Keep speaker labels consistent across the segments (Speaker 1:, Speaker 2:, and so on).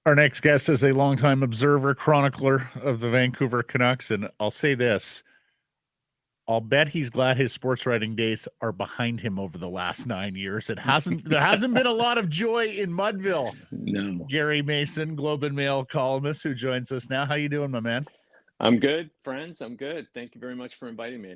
Speaker 1: Our next guest is a longtime observer, chronicler of the Vancouver Canucks, and I'll say this. I'll bet he's glad his sports writing days are behind him over the last 9 years. There hasn't been a lot of joy in Mudville.
Speaker 2: No.
Speaker 1: Gary Mason, Globe and Mail columnist, who joins us now. How you doing, my man?
Speaker 2: I'm good, friends. I'm good. Thank you very much for inviting me.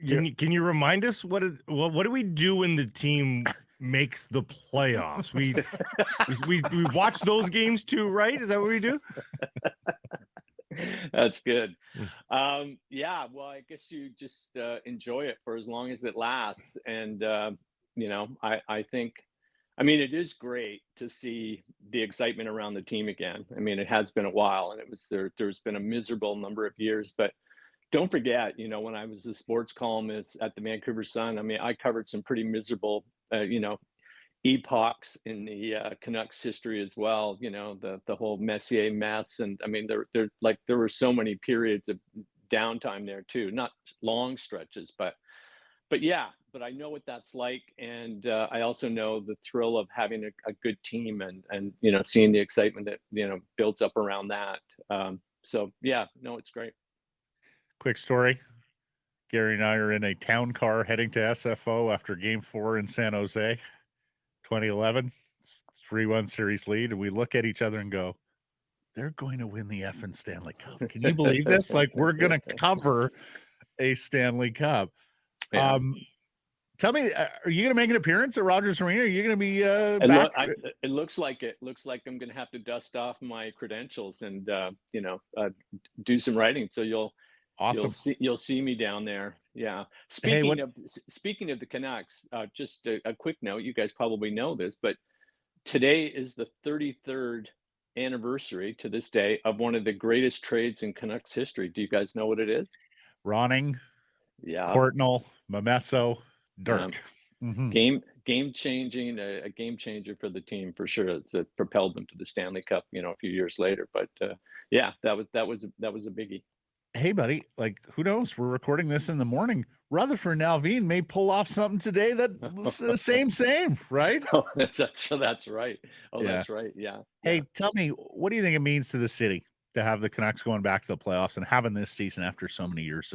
Speaker 3: Can you remind us what do we do when the team makes the playoffs? We watch those games too, right? Is that what we do?
Speaker 2: That's good. Yeah, well, I guess you just enjoy it for as long as it lasts. And, I think, it is great to see the excitement around the team again. It has been a while, and there's been a miserable number of years. But don't forget, when I was a sports columnist at the Vancouver Sun, I covered some pretty miserable, epochs in the Canucks history as well. The whole Messier mess, and there were so many periods of downtime there too, not long stretches, but yeah. But I know what that's like, and I also know the thrill of having a good team, and seeing the excitement that builds up around that. So yeah, no, it's great.
Speaker 1: Quick story. Gary and I are in a town car heading to SFO after Game 4 in San Jose, 2011, 3-1 series lead, and we look at each other and go, they're going to win the effing Stanley Cup. Can you believe this? Like, we're going to cover a Stanley Cup.
Speaker 2: Yeah.
Speaker 1: Tell me, are you going to make an appearance at Rogers Arena? Are you going to be
Speaker 2: back?
Speaker 1: It
Speaker 2: looks like it. Looks like I'm going to have to dust off my credentials and do some writing. So
Speaker 1: Awesome.
Speaker 2: You'll see me down there. Yeah. Speaking of the Canucks, just a quick note. You guys probably know this, but today is the 33rd anniversary to this day of one of the greatest trades in Canucks history. Do you guys know what it is?
Speaker 1: Ronning,
Speaker 2: yeah,
Speaker 1: Courtnall, Momesso, Dirk.
Speaker 2: Game changing, a game changer for the team for sure. It's propelled them to the Stanley Cup, a few years later. But yeah, that was a biggie.
Speaker 1: Hey, buddy, like, who knows? We're recording this in the morning. Rutherford and Alvin may pull off something today that's same, right?
Speaker 2: Oh, that's right. Oh,
Speaker 1: yeah.
Speaker 2: That's right. Yeah.
Speaker 1: Hey, tell me, what do you think it means to the city to have the Canucks going back to the playoffs and having this season after so many years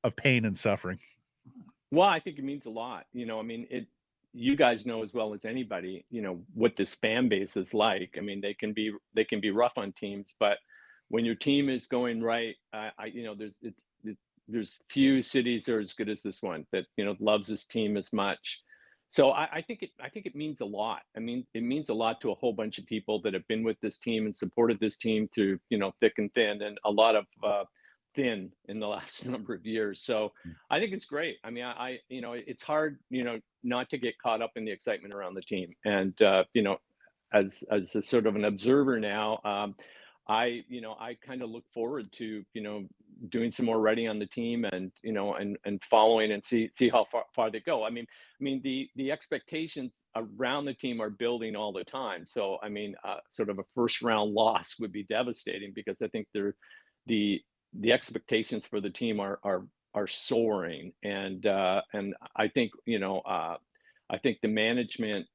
Speaker 1: of pain and suffering?
Speaker 2: Well, I think it means a lot. You guys know as well as anybody, what this fan base is like. They can be rough on teams, but when your team is going right, there's few cities are as good as this one that loves this team as much. So I think it means a lot. It means a lot to a whole bunch of people that have been with this team and supported this team through thick and thin, and a lot of thin in the last number of years. So I think it's great. It's hard not to get caught up in the excitement around the team, and as a sort of an observer now. I kind of look forward to doing some more writing on the team, and and following and see how far they go. The expectations around the team are building all the time. So sort of a first round loss would be devastating, because I think the expectations for the team are soaring, and I think I think the management,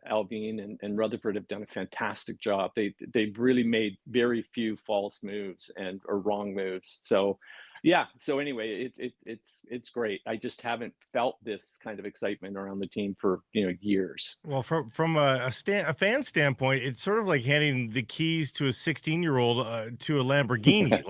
Speaker 2: Alvin and Rutherford have done a fantastic job. They've really made very few false moves or wrong moves. So yeah. So anyway, it's great. I just haven't felt this kind of excitement around the team for years.
Speaker 3: Well, from a fan standpoint, it's sort of like handing the keys to a 16-year-old to a Lamborghini.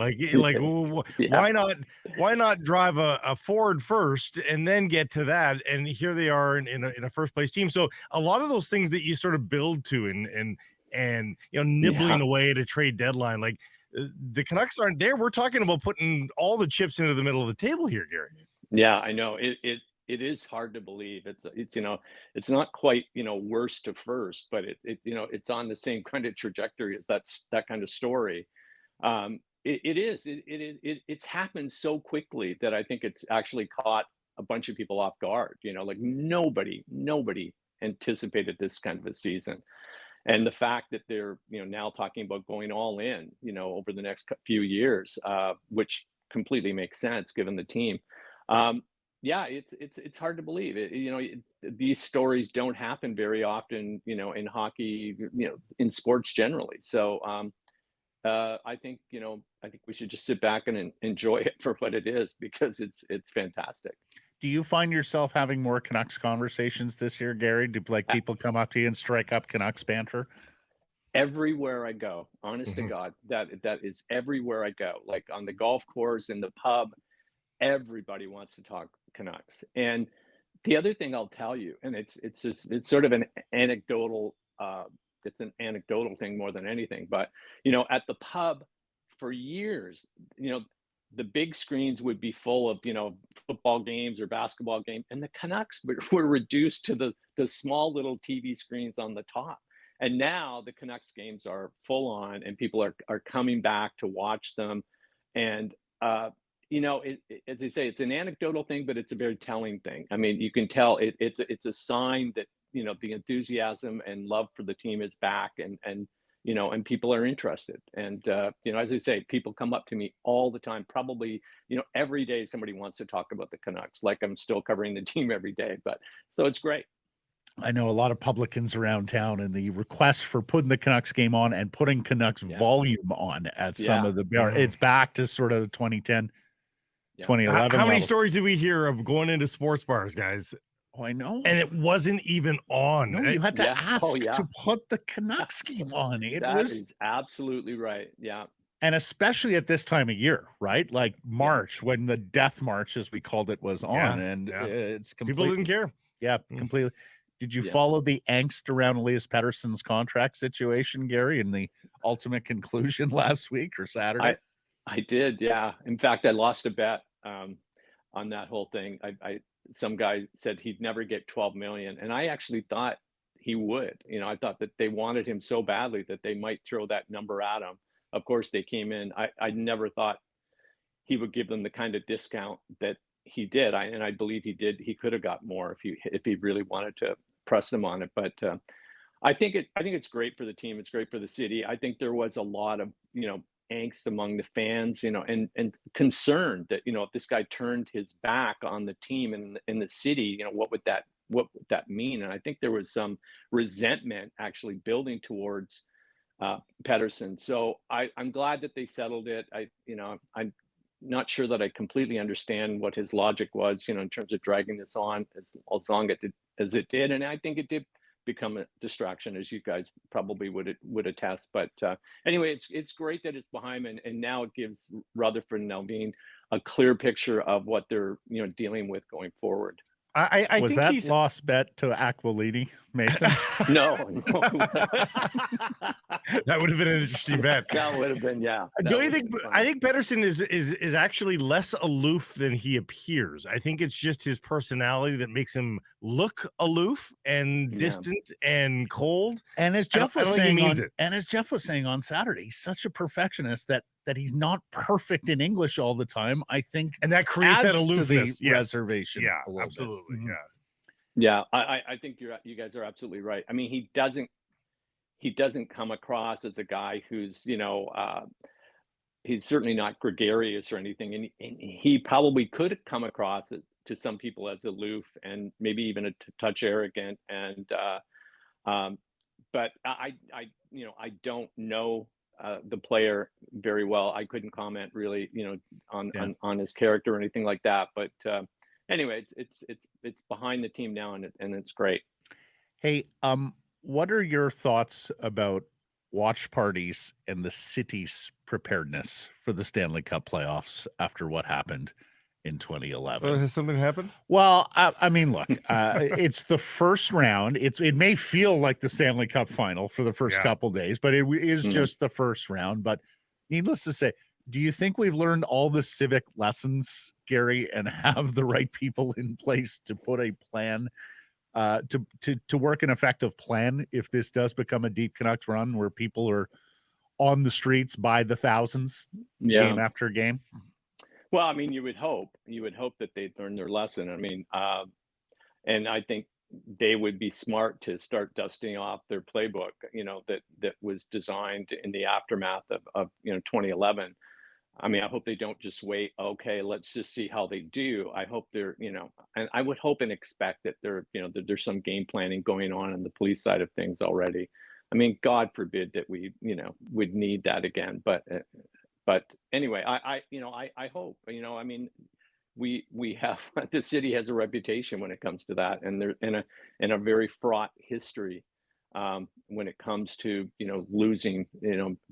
Speaker 3: Why not drive a Ford first and then get to that? And here they are in a first place team. So a lot of those things that you sort of build to and nibbling away at a trade deadline, like the Canucks aren't there. We're talking about putting all the chips into the middle of the table here, Gary.
Speaker 2: Yeah, I know it is hard to believe. It's not quite worst to first, but it's on the same kind of trajectory as that kind of story. It's happened so quickly that I think it's actually caught a bunch of people off guard. Like nobody anticipated this kind of a season. And the fact that they're now talking about going all in over the next few years, which completely makes sense given the team. yeah, it's hard to believe it. These stories don't happen very often, in hockey, in sports generally. So I think we should just sit back and enjoy it for what it is, because it's fantastic.
Speaker 1: Do you find yourself having more Canucks conversations this year, Gary? Do like
Speaker 2: Uh,
Speaker 1: people come up to you and strike up Canucks banter?
Speaker 2: Everywhere I go, honest to
Speaker 3: Mhm.
Speaker 2: God, that is everywhere I go. Like on the golf course, in the pub, everybody wants to talk Canucks. And the other thing I'll tell you, and it's sort of an anecdotal it's an anecdotal thing more than anything, but at the pub for years, you know, the big screens would be full of, football games or basketball game, and the Canucks were reduced to the small little TV screens on the top. And now the Canucks games are full on, and people are coming back to watch them. And as they say, it's an anecdotal thing, but it's a very telling thing. I mean, you can tell it's a sign that the enthusiasm and love for the team is back, and people are interested. And as I say, people come up to me all the time. Probably every day somebody wants to talk about the Canucks, like I'm still covering the team every day. But so it's great.
Speaker 1: I know a lot of publicans around town, and the request for putting the Canucks game on and putting Canucks
Speaker 2: Yeah,
Speaker 1: volume on at some
Speaker 2: yeah,
Speaker 1: of the bar.
Speaker 3: Mhm.
Speaker 1: It's back to sort of the 2010,
Speaker 2: yeah.
Speaker 1: 2011
Speaker 3: How many
Speaker 1: levels.
Speaker 3: stories do we hear of going into sports bars, guys,
Speaker 1: Oh, I know.
Speaker 3: and it wasn't even on?
Speaker 1: No, you had to
Speaker 2: Yeah. Oh,
Speaker 1: ask
Speaker 2: yeah.
Speaker 1: to put the Canucks game on. It
Speaker 2: That
Speaker 1: was,
Speaker 2: is absolutely right. Yeah,
Speaker 1: and especially at this time of year, right? Like
Speaker 2: yeah.
Speaker 1: March, when the death march, as we called it, was on,
Speaker 3: Yeah,
Speaker 1: and
Speaker 3: yeah.
Speaker 1: it's
Speaker 3: People didn't
Speaker 1: completely,
Speaker 3: care.
Speaker 1: yeah,
Speaker 3: Mm.
Speaker 1: completely. Did you
Speaker 2: Yeah.
Speaker 1: follow the angst around Elias Pettersson's contract situation, Gary, and the ultimate conclusion last week or Saturday?
Speaker 2: I I did, yeah. In fact, I lost a bet on that whole thing. I Some guy said he'd never get 12 million, and I actually thought he would. I thought that they wanted him so badly that they might throw that number at him. Of course, they came in. I never thought he would give them the kind of discount that he did. I believe he did. He could have got more if he really wanted to press them on it. But I think it's great for the team. It's great for the city. I think there was a lot of angst among the fans, and concern that if this guy turned his back on the team and in the city, what would that mean? And I think there was some resentment actually building towards Pettersson. So I'm glad that they settled it. I'm not sure that I completely understand what his logic was, in terms of dragging this on as long as it did, and I think it did become a distraction, as you guys probably would attest. But anyway, it's great that it's behind, and now it gives Rutherford and Alvin a clear picture of what they're dealing with going forward.
Speaker 3: I
Speaker 1: Was
Speaker 3: think
Speaker 1: that
Speaker 3: he's
Speaker 1: lost bet to Aquilini, Mason?
Speaker 2: No, no.
Speaker 3: that would have been an interesting bet.
Speaker 2: That would have been, yeah. that
Speaker 3: Don't you
Speaker 2: would have
Speaker 3: think?
Speaker 2: been
Speaker 3: I
Speaker 2: funny.
Speaker 3: think Pedersen is actually less aloof than he appears. I think it's just his personality that makes him look aloof and
Speaker 2: Yeah.
Speaker 3: distant and cold.
Speaker 1: And as
Speaker 3: I don't-
Speaker 1: Jeff
Speaker 3: I
Speaker 1: was
Speaker 3: don't think he
Speaker 1: saying
Speaker 3: means
Speaker 1: on,
Speaker 3: it.
Speaker 1: and as Jeff was saying on Saturday, he's such a perfectionist that he's not perfect in English all the time. I think
Speaker 3: And that creates that
Speaker 1: adds to the
Speaker 3: aloofness. Yes.
Speaker 1: reservation.
Speaker 3: Yeah,
Speaker 1: a little bit.
Speaker 3: absolutely.
Speaker 1: Mhm.
Speaker 3: Yeah.
Speaker 2: Yeah, I think you guys are absolutely right. I mean, he doesn't come across as a guy who's he's certainly not gregarious or anything, and he probably could come across to some people as aloof and maybe even a touch arrogant. And um, but I don't know the player very well. I couldn't comment really, on
Speaker 1: Yeah.
Speaker 2: on his character or anything like that. But anyway, it's behind the team now, and it's great.
Speaker 1: Hey, what are your thoughts about watch parties and the city's preparedness for the Stanley Cup playoffs after what happened in 2011?
Speaker 3: Has something happened?
Speaker 1: Well, I mean, look, it's the first round. It may feel like the Stanley Cup final for the first
Speaker 3: Yeah.
Speaker 1: couple days, but it is
Speaker 2: Mhm.
Speaker 1: just the first round. But needless to say, do you think we've learned all the civic lessons, Gary, and have the right people in place to put a plan, to work an effective plan if this does become a deep Canucks run where people are on the streets by the thousands,
Speaker 2: Yeah.
Speaker 1: game after game?
Speaker 2: Well, I mean, you would hope that they'd learn their lesson. I mean, and I think they would be smart to start dusting off their playbook, that was designed in the aftermath of 2011. I mean, I hope they don't just wait. Okay, let's just see how they do. I hope they're, and I would hope and expect that that there's some game planning going on the police side of things already. I mean, God forbid that we, would need that again. But anyway, I hope, I mean, we have the city has a reputation when it comes to that, and they're in a very fraught history when it comes to losing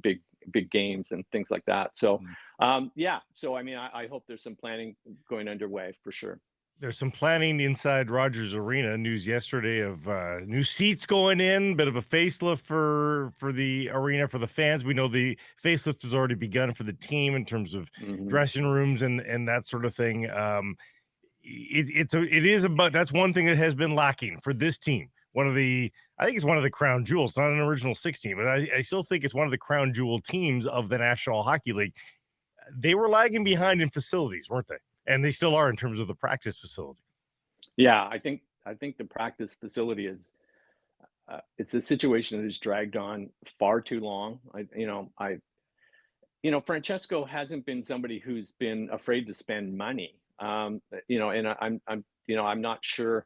Speaker 2: big games and things like that. So yeah, so I mean, I hope there's some planning going underway for sure.
Speaker 3: There's some planning inside Rogers Arena. News yesterday of new seats going in, bit of a facelift for the arena for the fans. We know the facelift has already begun for the team in terms of dressing rooms and that sort of thing. It is about, that's one thing that has been lacking for this team. I think it's one of the crown jewels, not an original 16, but I still think it's one of the crown jewel teams of the National Hockey League. They were lagging behind in facilities, weren't they? And they still are in terms of the practice facility.
Speaker 2: Yeah, I think the practice facility is it's a situation that has dragged on far too long. Francesco hasn't been somebody who's been afraid to spend money. And I'm not sure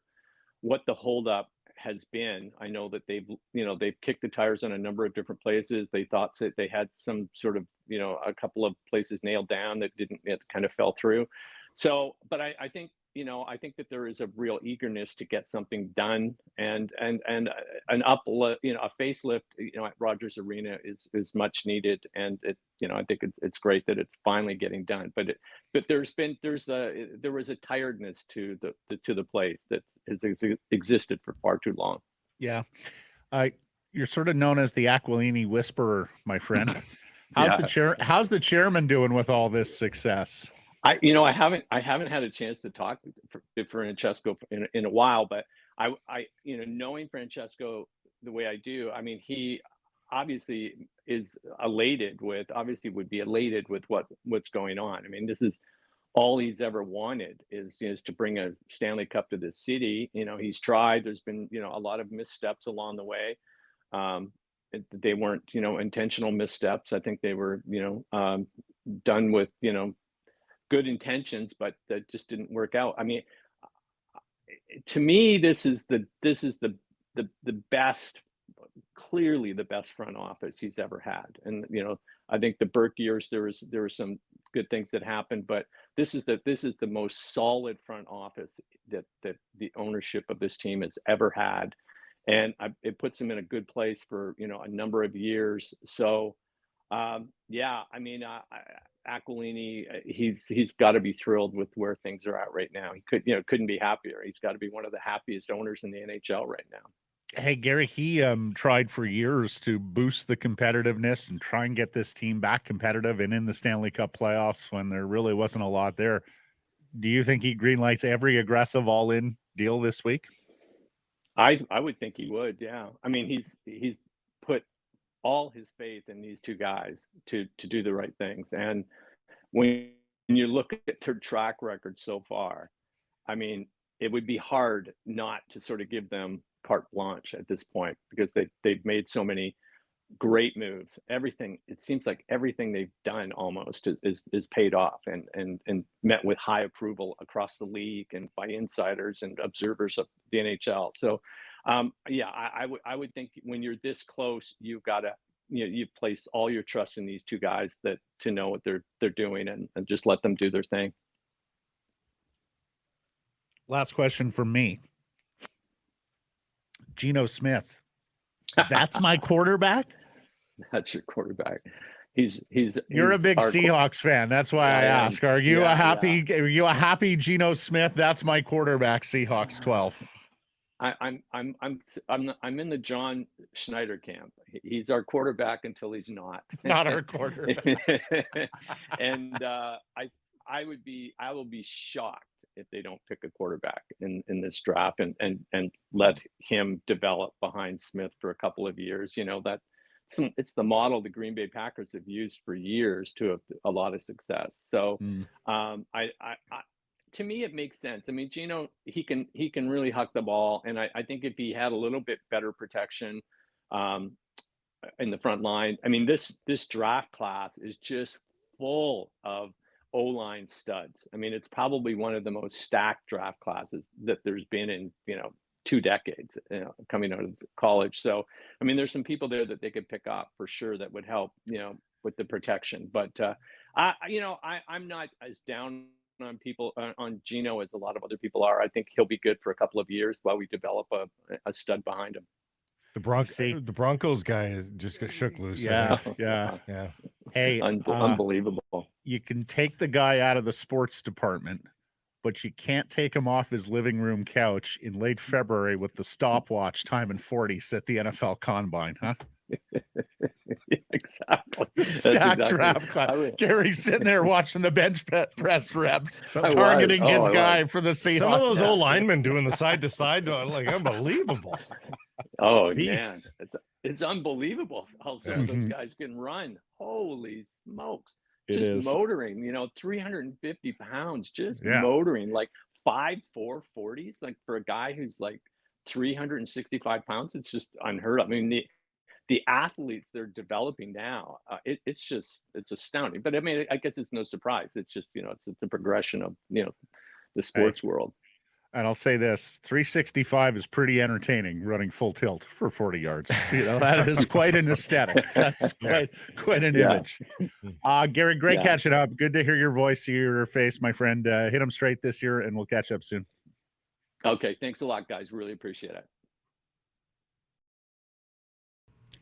Speaker 2: what the holdup has been. I know that they've kicked the tires on a number of different places. They thought that they had some sort of, a couple of places nailed down that it kind of fell through. So, but I think, I think that there is a real eagerness to get something done, and an a facelift, at Rogers Arena is much needed, and I think it's great that it's finally getting done. But there was a tiredness to the place that has existed for far too long.
Speaker 1: Yeah, you're sort of known as the Aquilini Whisperer, my friend. How's the chairman doing with all this success?
Speaker 2: I haven't had a chance to talk to Francesco in a while, but knowing Francesco the way I do, I mean, he obviously would be elated with what's going on. I mean, this is all he's ever wanted is to bring a Stanley Cup to this city. He's tried. There's been a lot of missteps along the way. They weren't intentional missteps. I think they were done with good intentions, but that just didn't work out. I mean, to me, this is the best, clearly the best front office he's ever had. And I think the Burke years there were some good things that happened, but this is the most solid front office that the ownership of this team has ever had, and it puts him in a good place for a number of years. So yeah, I mean, Aquilini, he's got to be thrilled with where things are at right now. He couldn't be happier. He's got to be one of the happiest owners in the NHL right now.
Speaker 1: Hey, Gary, he tried for years to boost the competitiveness and try and get this team back competitive and in the Stanley Cup playoffs when there really wasn't a lot there. Do you think he greenlights every aggressive all-in deal this week?
Speaker 2: I would think he would. Yeah, I mean, he's put all his faith in these two guys to do the right things. And when you look at their track record so far, I mean, it would be hard not to sort of give them carte blanche at this point, because they've made so many great moves. It seems like everything they've done almost is paid off and met with high approval across the league and by insiders and observers of the NHL. So yeah, I would think when you're this close, you've got to, you've placed all your trust in these two guys to know what they're doing, and just let them do their thing.
Speaker 1: Last question from me. Geno Smith. That's my quarterback?
Speaker 2: That's your quarterback.
Speaker 1: You're a big Seahawks fan. That's why I ask. Are you a happy Geno Smith? That's my quarterback, Seahawks 12.
Speaker 2: I'm in the John Schneider camp. He's our quarterback until he's not.
Speaker 1: Not our quarterback.
Speaker 2: And I will be shocked if they don't pick a quarterback in this draft and let him develop behind Smith for a couple of years. It's the model the Green Bay Packers have used for years to have a lot of success. So to me, it makes sense. I mean, Geno, he can really huck the ball, and I think if he had a little bit better protection in the front line, I mean, this draft class is just full of O-line studs. I mean, it's probably one of the most stacked draft classes that there's been in, 2 decades, coming out of college. So, I mean, there's some people there that they could pick up for sure that would help, with the protection. But I'm not as down on people on Gino as a lot of other people are. I think he'll be good for a couple of years while we develop a stud behind him.
Speaker 3: The Broncos guy is just got shook loose.
Speaker 1: Yeah,
Speaker 3: I think.
Speaker 1: yeah. Hey,
Speaker 2: Unbelievable.
Speaker 1: you can take the guy out of the sports department, but you can't take him off his living room couch in late February with the stopwatch time in 40s at the NFL Combine, huh?
Speaker 2: Exactly.
Speaker 1: Stacked draft class. Gary's sitting there watching the bench press reps, targeting his guy for the Seahawks.
Speaker 3: Some of those old linemen doing the side to side, like unbelievable.
Speaker 2: Oh
Speaker 3: Beasts.
Speaker 2: man, it's unbelievable how some of those guys can run. Holy smokes.
Speaker 1: It
Speaker 2: just
Speaker 1: is.
Speaker 2: motoring, 350 pounds, just motoring, like 5'4", 40s, like for a guy who's like 365 pounds, it's just unheard of. I mean, the athletes they're developing now, it's astounding. But I mean, I guess it's no surprise. It's just, it's the progression of, the sports world.
Speaker 1: And I'll say this, 365 is pretty entertaining running full tilt for 40 yards. That is quite an aesthetic. That's quite an image. Gary, great catching up. Good to hear your voice, see your face, my friend. Hit them straight this year, and we'll catch up soon.
Speaker 2: Okay, thanks a lot, guys. Really appreciate it.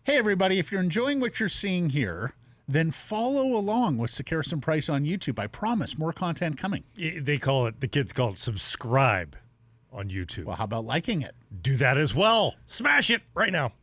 Speaker 1: Hey, everybody, if you're enjoying what you're seeing here, then follow along with Sekeres and Price on YouTube. I promise more content coming.
Speaker 3: The kids call it subscribe on YouTube.
Speaker 1: Well, how about liking it?
Speaker 3: Do that as well. Smash it right now.